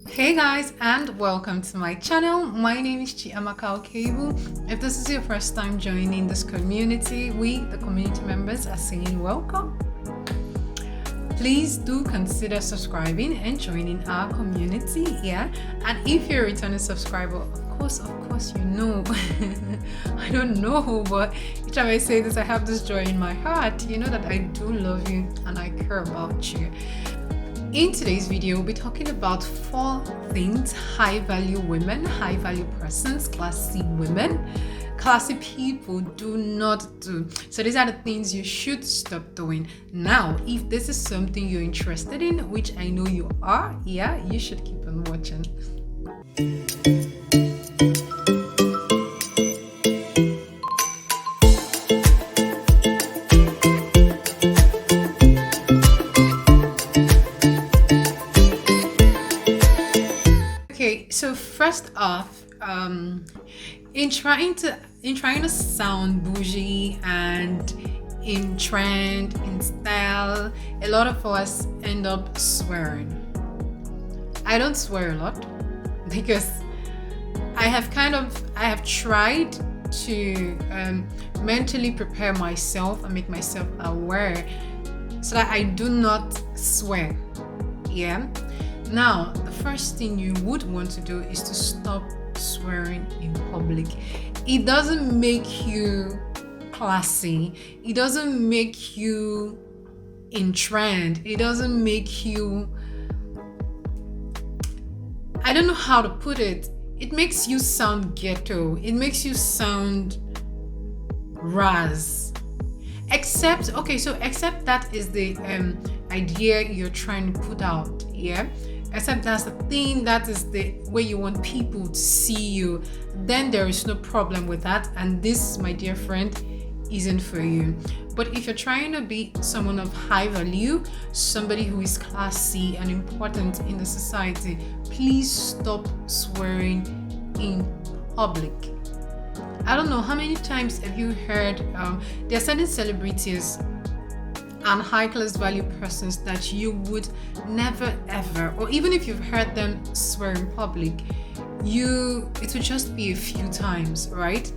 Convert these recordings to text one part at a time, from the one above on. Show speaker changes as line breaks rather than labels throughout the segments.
Hey guys, and welcome to my channel. My name is Chiamaka Okeibu. If this is your first time joining this community, we, the community members, are saying welcome. Please do consider subscribing and joining our community, yeah? And if you're a returning subscriber, of course, you know. I don't know, but each time I say this, I have this joy in my heart. You know that I do love you and I care about you. In today's video, we'll be talking about 4 things high-value women, high-value persons, classy women, classy people do not do. So these are the things you should stop doing. Now, if this is something you're interested in, which I know you are, yeah, you should keep on watching. So first off, in trying to sound bougie and in trend, in style, a lot of us end up swearing. I don't swear a lot because I have tried to mentally prepare myself and make myself aware so that I do not swear. Yeah. Now, the first thing you would want to do is to stop swearing in public. It doesn't make you classy. It doesn't make you in trend. It doesn't make you, I don't know how to put it. It makes you sound ghetto. It makes you sound raz. Except that is the idea you're trying to put out, yeah? Except that's the thing, that is the way you want people to see you, then there is no problem with that, and this, my dear friend, isn't for you. But if you're trying to be someone of high value, somebody who is classy and important in the society, please stop swearing in public. I don't know how many times have you heard there are certain celebrities and high-class value persons that you would never ever, or even if you've heard them swear in public, it would just be a few times, right?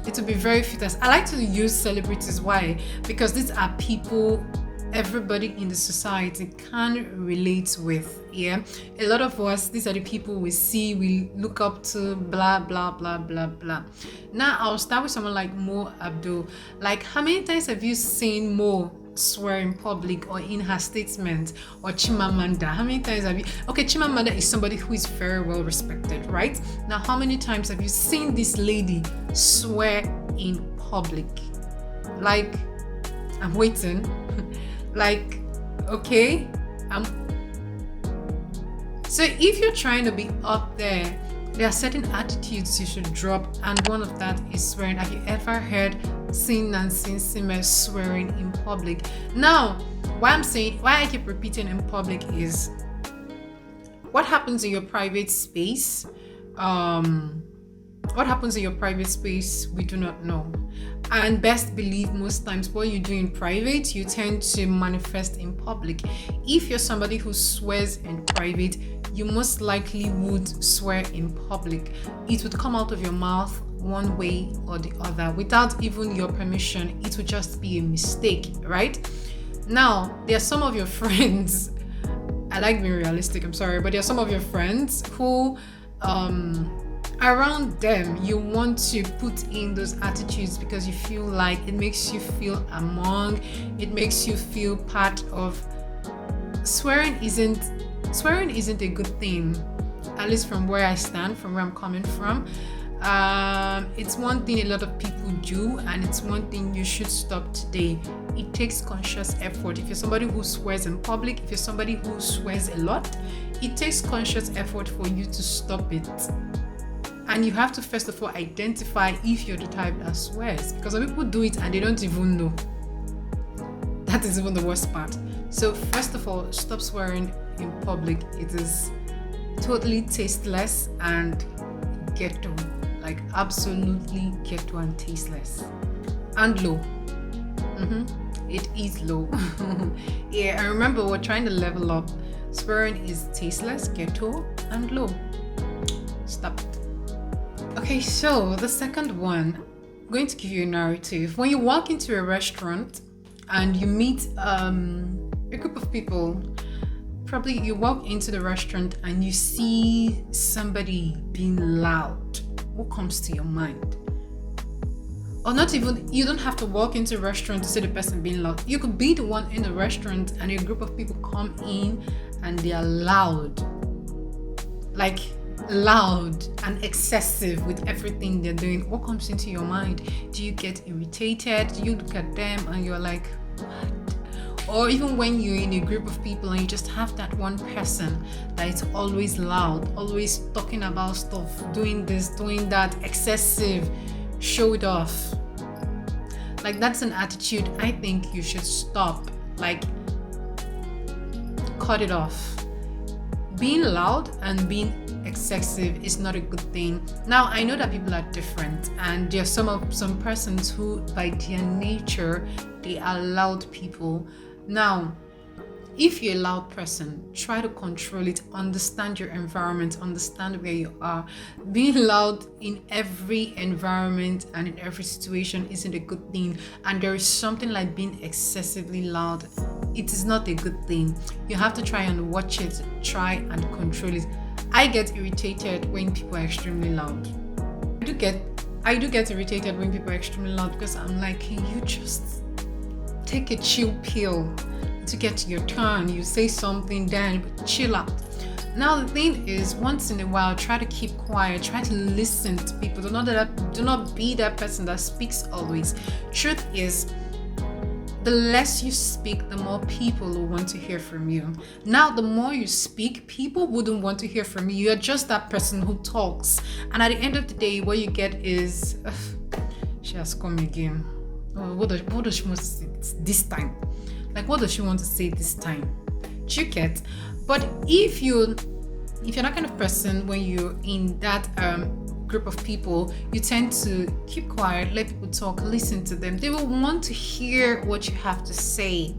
It would be very few times. I like to use celebrities. Why? Because these are people everybody in the society can relate with. Yeah, a lot of us, these are the people we see, we look up to, blah blah blah blah blah. Now I'll start with someone like Mo Abdul. Like, how many times have you seen Mo swear in public or in her statement? Or Chimamanda, how many times have you Chimamanda is somebody who is very well respected, right? Now, how many times have you seen this lady swear in public? Like, I'm waiting. Like, okay, so if you're trying to be up there are certain attitudes you should drop, and one of that is swearing. Have you ever heard Nancy Simmer swearing in public? Now, why I keep repeating in public is what happens in your private space. What happens in your private space, we do not know. And best believe most times what you do in private, you tend to manifest in public. If you're somebody who swears in private, you most likely would swear in public. It would come out of your mouth one way or the other without even your permission. It would just be a mistake, right? Now, there are some of your friends, I like being realistic, I'm sorry, but there are some of your friends who around them you want to put in those attitudes because you feel like it makes you feel among, it makes you feel part of. Swearing isn't a good thing, at least from where I stand, from where I'm coming from. It's one thing a lot of people do, and it's one thing you should stop today. It takes conscious effort. If you're somebody who swears in public, if you're somebody who swears a lot, it takes conscious effort for you to stop it. And you have to first of all identify if you're the type that swears, because some people do it and they don't even know. That is even the worst part. So first of all, stop swearing in public. It is totally tasteless and ghetto, like absolutely ghetto and tasteless and low. It is low. Yeah, I remember we're trying to level up Swearing is tasteless, ghetto, and low. Stop it. Okay, so the second one, I'm going to give you a narrative. When you walk into a restaurant and you meet a group of people, probably you walk into the restaurant and you see somebody being loud. What comes to your mind? Or not even, you don't have to walk into a restaurant to see the person being loud. You could be the one in the restaurant and a group of people come in and they are loud. Like loud and excessive with everything they're doing. What comes into your mind? Do you get irritated? Do you look at them and you're like, what? Or even when you're in a group of people and you just have that one person that is always loud, always talking about stuff, doing this, doing that, excessive, show it off. Like, that's an attitude I think you should stop. Like, cut it off. Being loud and being excessive is not a good thing. Now, I know that people are different, and there are some persons who, by their nature, they are loud people. Now, if you're a loud person, try to control it, understand your environment, understand where you are. Being loud in every environment and in every situation isn't a good thing, and there is something like being excessively loud. It is not a good thing. You have to try and watch it, try and control it. I get irritated when people are extremely loud. I do get irritated when people are extremely loud, because I'm like, can you just take a chill pill to get to your turn? You say something, then chill out. Now the thing is, once in a while, try to keep quiet, try to listen to people. Do not be that person that speaks always. Truth is, the less you speak, the more people will want to hear from you. Now, the more you speak, people wouldn't want to hear from you. You're just that person who talks. And at the end of the day, what you get is, she has come again. Oh, what does she want to say this time? Like, what does she want to say this time? Do you get? But if you're that kind of person, when you're in that group of people, you tend to keep quiet, let people talk, listen to them. They will want to hear what you have to say,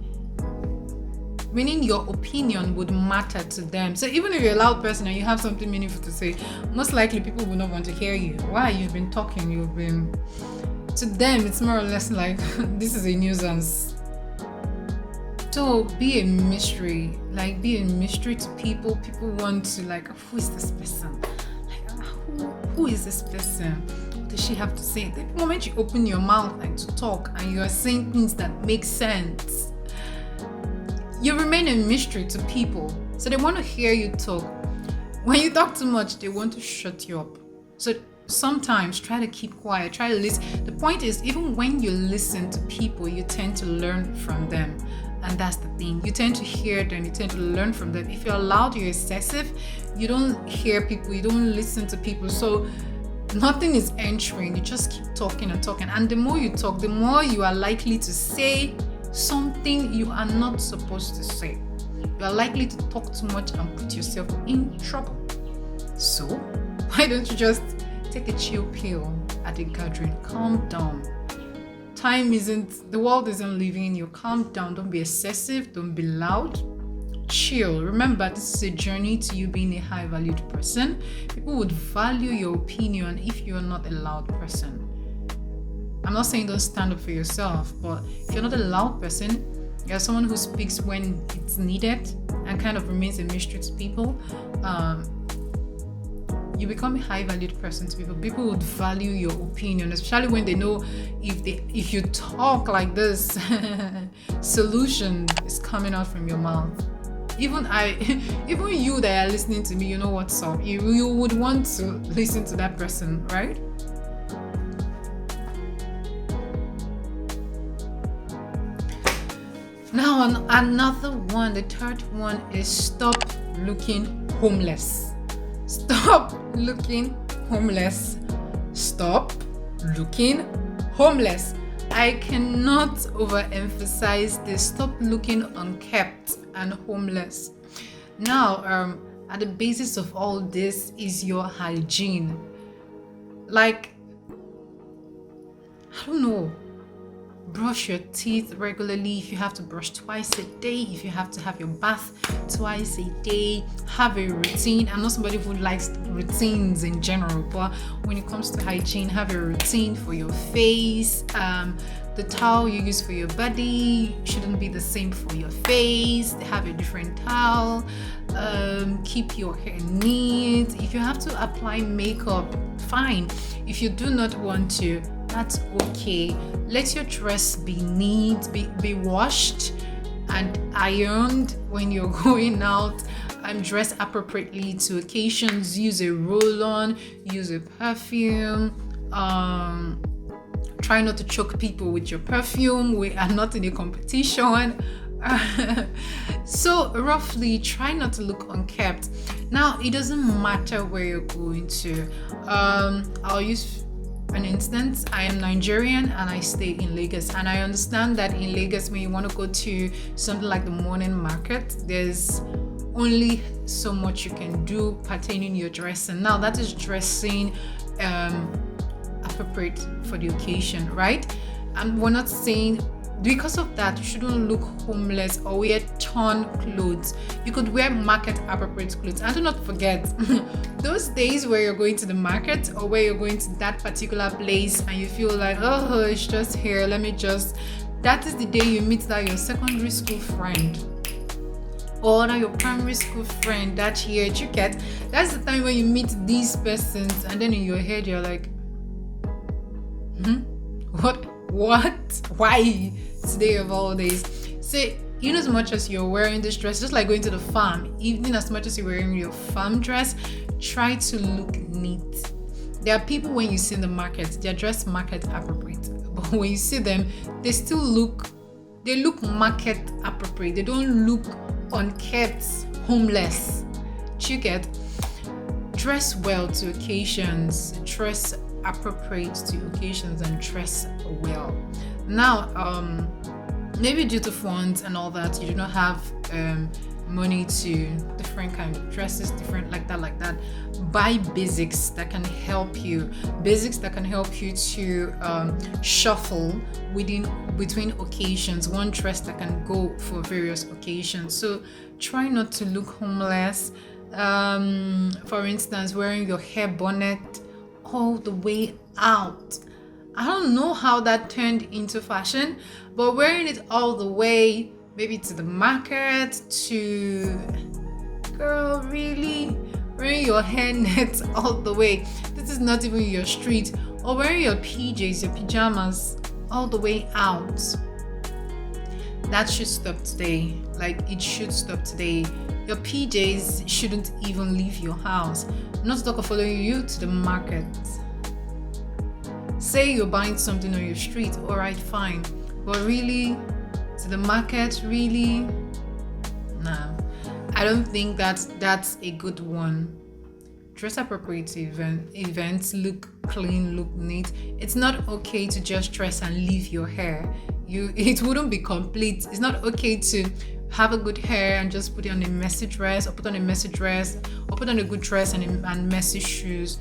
meaning your opinion would matter to them. So even if you're a loud person and you have something meaningful to say, most likely people will not want to hear you. Why? You've been talking, to them it's more or less like this is a nuisance. So be a mystery, to people. People want to, like, who is this person? Who is this person? What does she have to say? The moment you open your mouth to talk and you are saying things that make sense, you remain a mystery to people. So they want to hear you talk. When you talk too much, they want to shut you up. So sometimes try to keep quiet, try to listen. The point is, even when you listen to people, you tend to learn from them. And that's the thing. You tend to hear them, you tend to learn from them. If you're loud, you're excessive, you don't hear people, you don't listen to people. So nothing is entering. You just keep talking and talking. And the more you talk, the more you are likely to say something you are not supposed to say. You are likely to talk too much and put yourself in trouble. So why don't you just take a chill pill at a gathering? Calm down. The world isn't living in you. Calm down. Don't be excessive. Don't be loud. Chill. Remember, this is a journey to you being a high valued person. People would value your opinion if you're not a loud person. I'm not saying don't stand up for yourself, but if you're not a loud person, you're someone who speaks when it's needed and kind of remains a mystery to people, you become a high valued person to people. People would value your opinion, especially when they know if you talk like this, solution is coming out from your mouth. Even you that are listening to me, you know what's up. You would want to listen to that person, right? Now, another one, the third one is stop looking homeless. Stop looking homeless. Stop looking homeless. I cannot overemphasize this. Stop looking unkept and homeless. Now, at the basis of all this is your hygiene. Like, I don't know, brush your teeth regularly. If you have to brush twice a day, if you have to have your bath twice a day, have a routine. I'm not somebody who likes routines in general, but when it comes to hygiene, have a routine for your face. The towel you use for your body shouldn't be the same for your face. Have a different towel. Keep your hair neat. If you have to apply makeup, fine. If you do not want to, that's okay. Let your dress be neat, be washed and ironed when you're going out. Dress appropriately to occasions. Use a roll-on, use a perfume. Try not to choke people with your perfume. We are not in a competition. So roughly, try not to look unkept. Now, it doesn't matter where you're going to. I'll use an instance. I am Nigerian and I stay in Lagos, and I understand that in Lagos, when you want to go to something like the morning market, there's only so much you can do pertaining your dressing. Now, that is dressing appropriate for the occasion, right? And we're not saying because of that you shouldn't look homeless or wear torn clothes. You could wear market appropriate clothes. And do not forget those days where you're going to the market or where you're going to that particular place and you feel like, oh, it's just here, that is the day you meet that your secondary school friend or that your primary school friend that year. You get, that's the time when you meet these persons and then in your head you're like, what, why today of all days? So in as much as you're wearing this dress, just like going to the farm, even as much as you're wearing your farm dress, try to look neat. There are people when you see in the market, they're dressed market appropriate, but when you see them, they look market appropriate. They don't look unkept, homeless. You get, dress well to occasions, dress appropriate to occasions, and dress well. Now, maybe due to funds and all that, you do not have money to different kind of dresses, different like that. Buy basics that can help you to shuffle between occasions. One dress that can go for various occasions. So try not to look homeless. For instance, wearing your hair bonnet all the way out. I don't know how that turned into fashion, but wearing it all the way, maybe to the market, girl, really? Wearing your hair net all the way. This is not even your street. Or wearing your PJs, your pajamas all the way out. That should stop today. It should stop today. Your PJs shouldn't even leave your house. Not to talk of following you to the market. Say you're buying something on your street, alright, fine. But really, to the market, really? Nah. I don't think that's a good one. Dress appropriate to events, look clean, look neat. It's not okay to just dress and leave your hair. It wouldn't be complete. It's not okay to have a good hair and just put it on a messy dress, or put on a messy dress, or put on a good dress and messy shoes.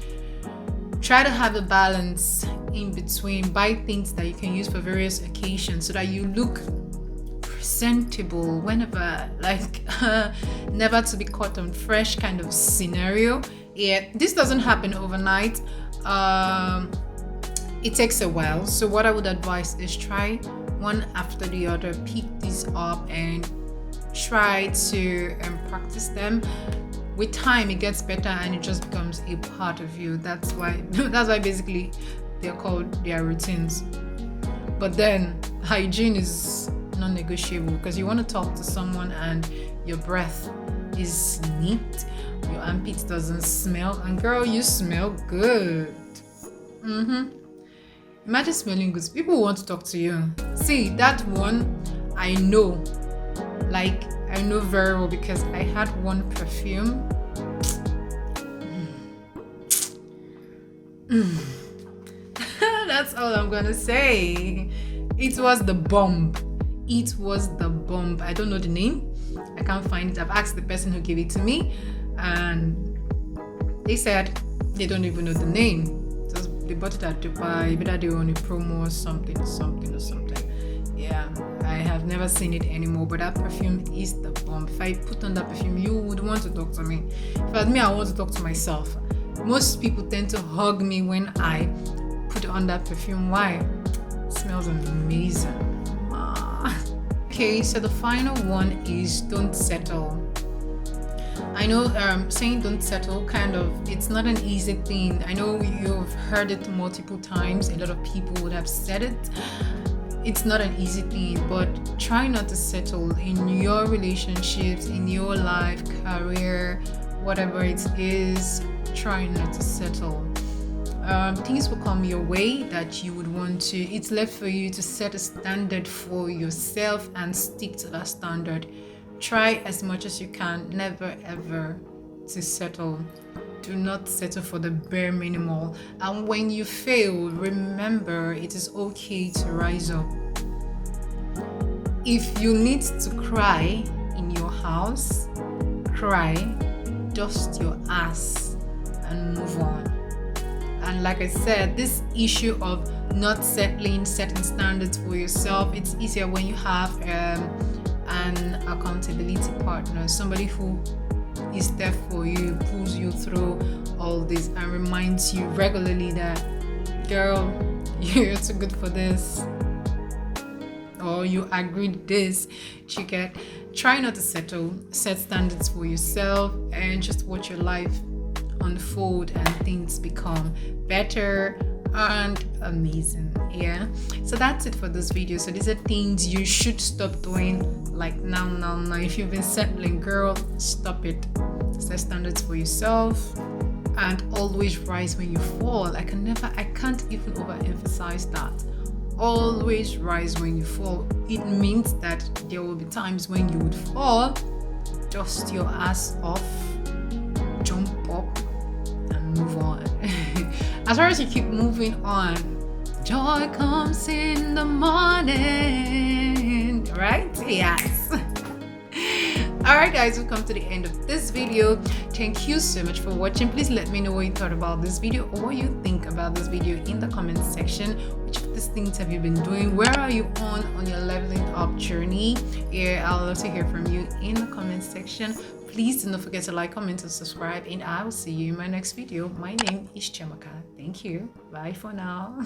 Try to have a balance in between. Buy things that you can use for various occasions so that you look presentable whenever, never to be caught on fresh kind of scenario. Yeah, this doesn't happen overnight. It takes a while. So what I would advise is try one after the other, pick these up and try to practice them. With time, it gets better and it just becomes a part of you. That's why basically they're called their routines. But then hygiene is non-negotiable, because you want to talk to someone and your breath is neat, your armpit doesn't smell, and girl, you smell good. Imagine smelling good. People want to talk to you. See, that one I know. I know very well, because I had one perfume. That's all I'm gonna say. It was the bomb. I don't know the name. I can't find it. I've asked the person who gave it to me, and they said they don't even know the name. They bought it at Dubai, but they were on a promo or something. Yeah, I have never seen it anymore, but that perfume is the bomb. If I put on that perfume, you would want to talk to me. If at me, I want to talk to myself. Most people tend to hug me when I put on that perfume. Why? It smells amazing. Ah. Okay, so the final one is don't settle. I know saying don't settle kind of, it's not an easy thing. I know you've heard it multiple times. A lot of people would have said it. It's not an easy thing, but try not to settle in your relationships, in your life, career, whatever it is. Try not to settle. Things will come your way that you would want to. It's left for you to set a standard for yourself and stick to that standard. Try as much as you can, never ever to settle. Do not settle for the bare minimal. And when you fail, remember it is okay to rise up. If you need to cry in your house, cry, dust your ass, and move on. And like I said, this issue of not settling, setting standards for yourself, it's easier when you have an accountability partner, somebody who is there for you, pulls you through all this and reminds you regularly that, girl, you're too good for this, or you agreed this. You get, try not to settle, set standards for yourself, and just watch your life unfold and things become better and amazing. Yeah, so that's it for this video. So these are things you should stop doing, like now. If you've been settling, girl, stop it. Set standards for yourself and always rise when you fall. I can't even overemphasize that. Always rise when you fall. It means that there will be times when you would fall. Dust your ass off, jump up, and move on. As far as you keep moving on, joy comes in the morning, right? Yes. Alright guys, we've come to the end of this video. Thank you so much for watching. Please let me know what you thought about this video or what you think about this video in the comment section. Which of these things have you been doing? Where are you on your leveling up journey? Yeah, I'll love to hear from you in the comment section. Please do not forget to like, comment, and subscribe, and I will see you in my next video. My name is Chiamaka. Thank you. Bye for now.